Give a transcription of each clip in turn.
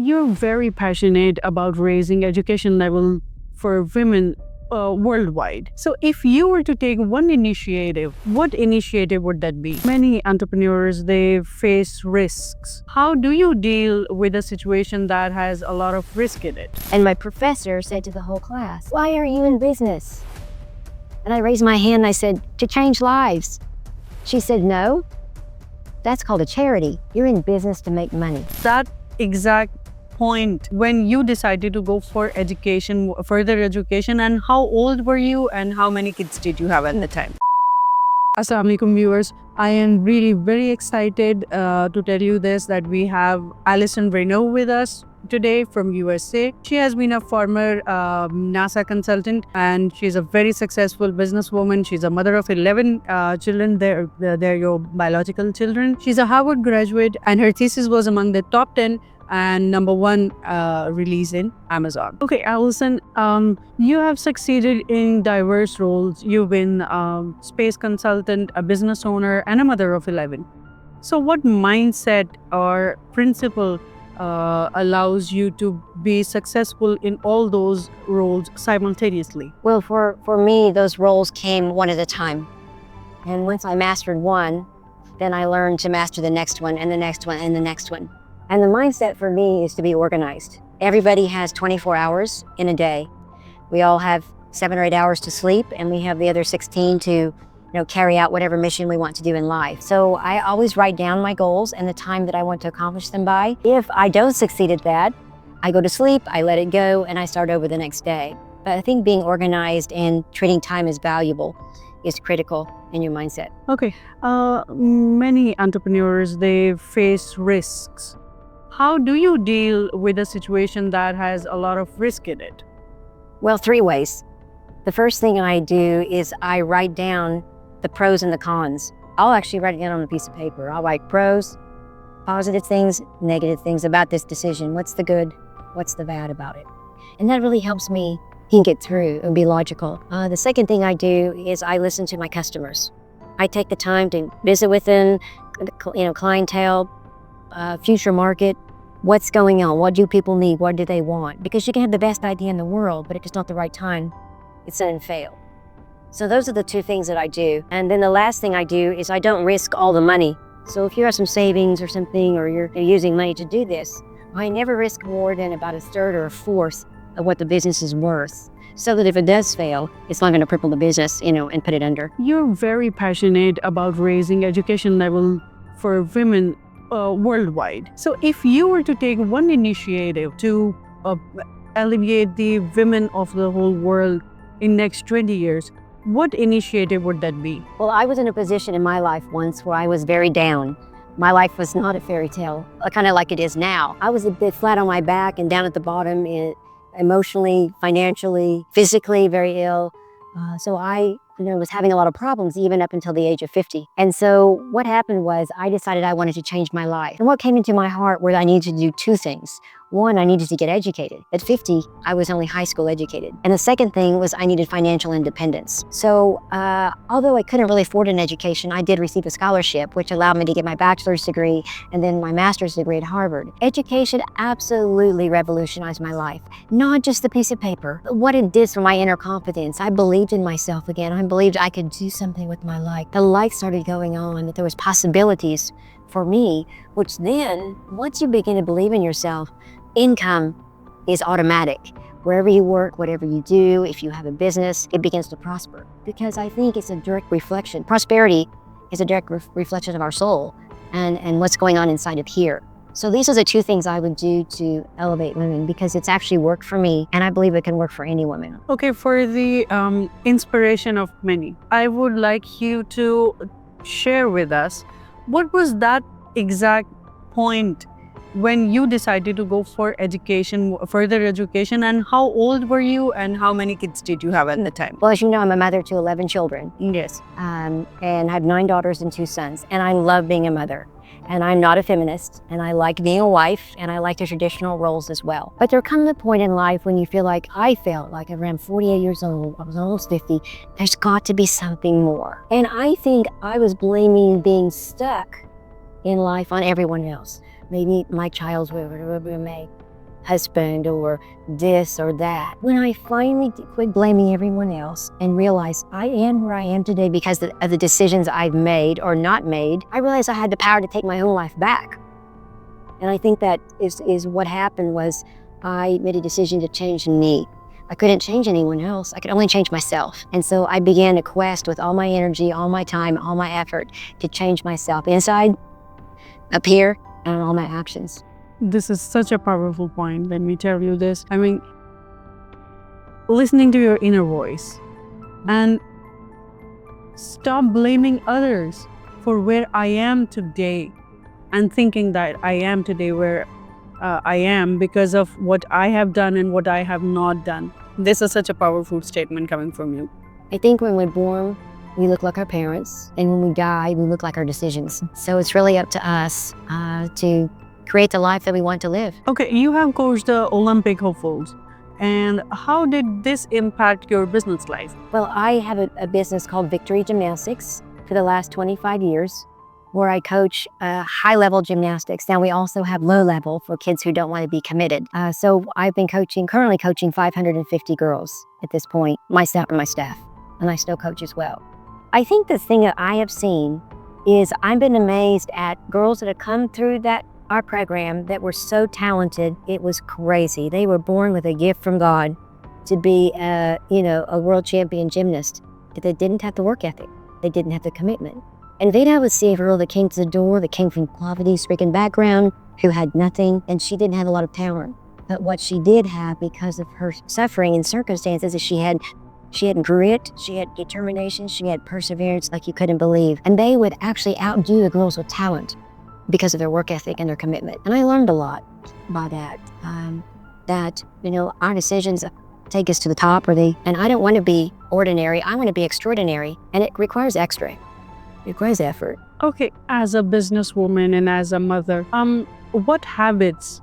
You're very passionate about raising education level for women worldwide. So if you were to take one initiative, what initiative would that be? Many entrepreneurs, they face risks. How do you deal with a situation that has a lot of risk in it? And my professor said to the whole class, "Why are you in business?" And I raised my hand and I said, "To change lives." She said, "No, that's called a charity. You're in business to make money." That exact point when you decided to go for education, further education, and how old were you and how many kids did you have at the time? Assalamu alaikum viewers, I am really very excited to tell you this, that we have Allyson Reneau with us today from USA. She has been a former NASA consultant and she's a very successful businesswoman. She's a mother of 11 children. They're your biological children. She's a Harvard graduate and her thesis was among the top 10 and #1 release in Amazon. Okay, Allyson, you have succeeded in diverse roles. You've been space consultant, a business owner, and a mother of 11. So what mindset or principle allows you to be successful in all those roles simultaneously? Well, for me, those roles came one at a time. And once I mastered one, then I learned to master the next one and the next one and the next one. And the mindset for me is to be organized. Everybody has 24 hours in a day. We all have 7 or 8 hours to sleep, and we have the other 16 to carry out whatever mission we want to do in life. So I always write down my goals and the time that I want to accomplish them by. If I don't succeed at that, I go to sleep, I let it go, and I start over the next day. But I think being organized and treating time as valuable is critical in your mindset. Okay, many entrepreneurs, they face risks. How do you deal with a situation that has a lot of risk in it? Well, 3 ways. The first thing I do is I write down the pros and the cons. I'll actually write it down on a piece of paper. I'll write pros, positive things, negative things about this decision. What's the good? What's the bad about it? And that really helps me think it through and be logical. The second thing I do is I listen to my customers. I take the time to visit with them, clientele, future market. What's going on? What do people need? What do they want? Because you can have the best idea in the world, but if it's not the right time, it's going to fail. So those are the 2 things that I do. And then the last thing I do is I don't risk all the money. So if you have some savings or something, or you're using money to do this, I never risk more than about 1/3 or 1/4 of what the business is worth. So that if it does fail, it's not going to cripple the business, and put it under. You're very passionate about raising education level for women worldwide. So if you were to take one initiative to alleviate the women of the whole world in next 20 years, what initiative would that be? Well, I was in a position in my life once where I was very down. My life was not a fairy tale, kind of like it is now. I was a bit flat on my back and down at the bottom, emotionally, financially, physically very ill. So I was having a lot of problems even up until the age of 50. And so what happened was I decided I wanted to change my life. And what came into my heart were I needed to do 2 things. One, I needed to get educated. At 50, I was only high school educated. And the second thing was I needed financial independence. So although I couldn't really afford an education, I did receive a scholarship, which allowed me to get my bachelor's degree and then my master's degree at Harvard. Education absolutely revolutionized my life. Not just the piece of paper, but what it did for my inner confidence. I believed in myself again. I believed I could do something with my life. The light started going on, that there was possibilities for me, which then, once you begin to believe in yourself, income is automatic. Wherever you work, whatever you do, if you have a business, it begins to prosper. Because I think it's a direct reflection. Prosperity is a direct reflection of our soul and what's going on inside of here. So these are the 2 things I would do to elevate women, because it's actually worked for me, and I believe it can work for any woman. Okay, for the inspiration of many, I would like you to share with us, what was that exact point when you decided to go for education, further education, and how old were you and how many kids did you have at the time? Well, as you know, I'm a mother to 11 children. Yes. And I have 9 daughters and 2 sons, and I love being a mother. And I'm not a feminist, and I like being a wife, and I like the traditional roles as well. But there comes a point in life when you feel like I felt like around 48 years old, I was almost 50, there's got to be something more. And I think I was blaming being stuck in life on everyone else. Maybe my child's whatever it may. husband or this or that. When I finally quit blaming everyone else and realized I am where I am today because of the decisions I've made or not made, I realized I had the power to take my own life back. And I think that is what happened was I made a decision to change me. I couldn't change anyone else. I could only change myself. And so I began a quest with all my energy, all my time, all my effort to change myself inside, up here, and all my actions. This is such a powerful point. Let me tell you this. I mean, listening to your inner voice and stop blaming others for where I am today and thinking that I am today where I am because of what I have done and what I have not done. This is such a powerful statement coming from you. I think when we're born, we look like our parents, and when we die, we look like our decisions. So it's really up to us to create the life that we want to live. Okay, you have coached the Olympic hopefuls. And how did this impact your business life? Well, I have a business called Victory Gymnastics for the last 25 years, where I coach high-level gymnastics. Now we also have low-level for kids who don't want to be committed. So I've been currently coaching 550 girls at this point, myself and my staff, and I still coach as well. I think the thing that I have seen is I've been amazed at girls that have come through our program that were so talented. It was crazy. They were born with a gift from God to be a world champion gymnast. They didn't have the work ethic. They didn't have the commitment. And Veda would see a girl that came to the door, that came from poverty-stricken background, who had nothing, and she didn't have a lot of talent. But what she did have, because of her suffering and circumstances, is she had grit, she had determination, she had perseverance like you couldn't believe. And they would actually outdo the girls with talent because of their work ethic and their commitment. And I learned a lot by that. Our decisions take us to the top, and I don't want to be ordinary, I want to be extraordinary. And it requires extra. It requires effort. Okay, as a businesswoman and as a mother, what habits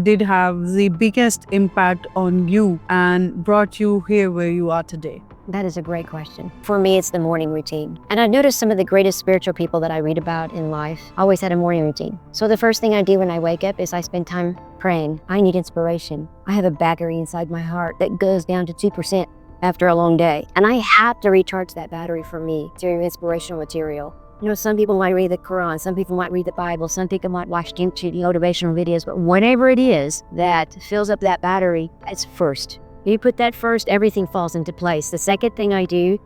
did have the biggest impact on you and brought you here where you are today? That is a great question. For me, it's the morning routine. And I've noticed some of the greatest spiritual people that I read about in life always had a morning routine. So the first thing I do when I wake up is I spend time praying. I need inspiration. I have a battery inside my heart that goes down to 2% after a long day. And I have to recharge that battery for me through inspirational material. Some people might read the Quran, some people might read the Bible, some people might watch YouTube motivational videos, but whatever it is that fills up that battery, it's first. You put that first, everything falls into place. The second thing I do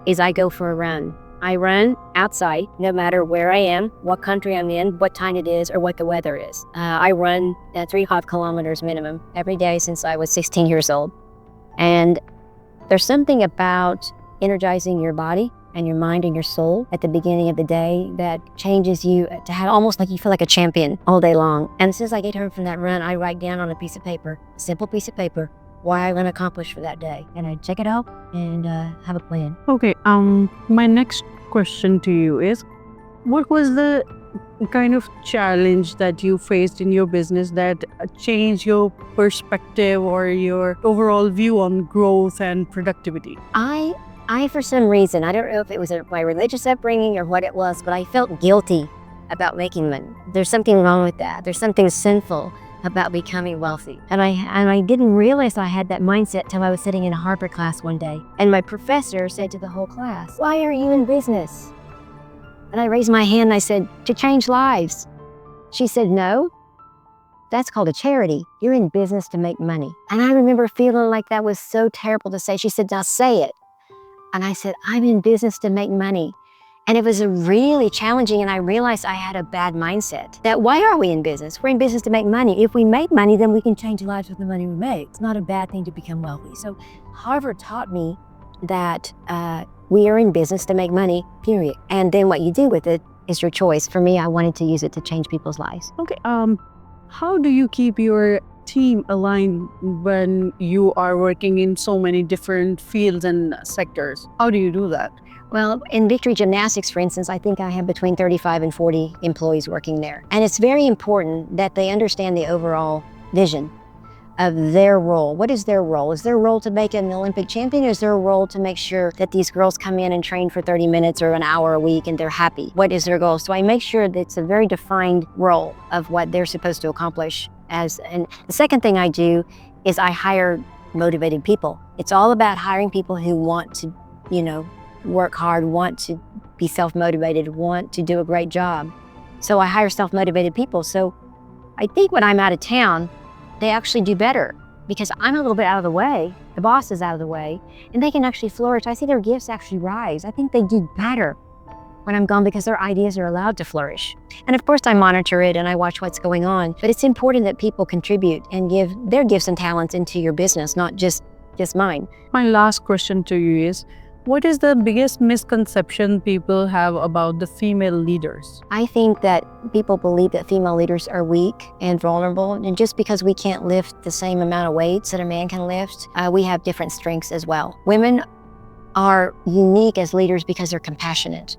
is I go for a run. I run outside, no matter where I am, what country I'm in, what time it is, or what the weather is. I run 3.5 kilometers minimum every day since I was 16 years old. And there's something about energizing your body and your mind and your soul at the beginning of the day that changes you to have almost like you feel like a champion all day long. And since I get home from that run, I write down on a piece of paper, a simple piece of paper, what I'm going to accomplish for that day. And I check it out and have a plan. Okay, my next question to you is, what was the kind of challenge that you faced in your business that changed your perspective or your overall view on growth and productivity? I, for some reason, I don't know if it was my religious upbringing or what it was, but I felt guilty about making money. There's something wrong with that. There's something sinful about becoming wealthy. And I didn't realize I had that mindset till I was sitting in a Harvard class one day. And my professor said to the whole class, "Why are you in business?" And I raised my hand and I said, "To change lives." She said, "No, that's called a charity. You're in business to make money." And I remember feeling like that was so terrible to say. She said, "Now say it." And I said, "I'm in business to make money." And it was a really challenging, and I realized I had a bad mindset. That why are we in business? We're in business to make money. If we make money, then we can change lives with the money we make. It's not a bad thing to become wealthy. So Harvard taught me that we are in business to make money, period. And then what you do with it is your choice. For me, I wanted to use it to change people's lives. Okay, how do you keep your team aligned when you are working in so many different fields and sectors? How do you do that? Well, in Victory Gymnastics, for instance, I think I have between 35 and 40 employees working there. And it's very important that they understand the overall vision of their role. What is their role? Is their role to make an Olympic champion? Or is their role to make sure that these girls come in and train for 30 minutes or an hour a week and they're happy? What is their goal? So I make sure that it's a very defined role of what they're supposed to accomplish And the second thing I do is I hire motivated people. It's all about hiring people who want to, work hard, want to be self-motivated, want to do a great job. So I hire self-motivated people. So I think when I'm out of town, they actually do better because I'm a little bit out of the way. The boss is out of the way, and they can actually flourish. I see their gifts actually rise. I think they do better when I'm gone because their ideas are allowed to flourish. And of course I monitor it and I watch what's going on, but it's important that people contribute and give their gifts and talents into your business, not just mine. My last question to you is, what is the biggest misconception people have about the female leaders? I think that people believe that female leaders are weak and vulnerable, and just because we can't lift the same amount of weights that a man can lift, we have different strengths as well. Women are unique as leaders because they're compassionate.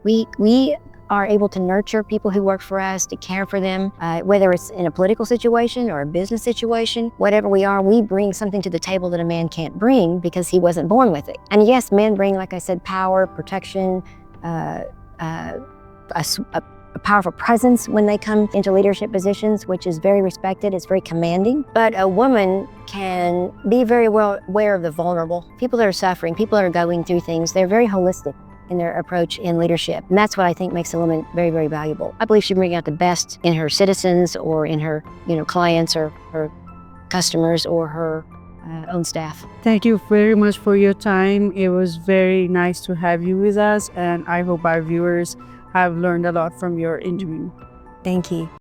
We are able to nurture people who work for us, to care for them, whether it's in a political situation or a business situation, whatever we are, we bring something to the table that a man can't bring because he wasn't born with it. And yes, men bring, like I said, power, protection, a powerful presence when they come into leadership positions, which is very respected, it's very commanding. But a woman can be very well aware of the vulnerable, people that are suffering, people that are going through things. They're very holistic in their approach in leadership. And that's what I think makes a woman very, very valuable. I believe she brings out the best in her citizens or in her, clients or her customers or her own staff. Thank you very much for your time. It was very nice to have you with us, and I hope our viewers have learned a lot from your interview. Thank you.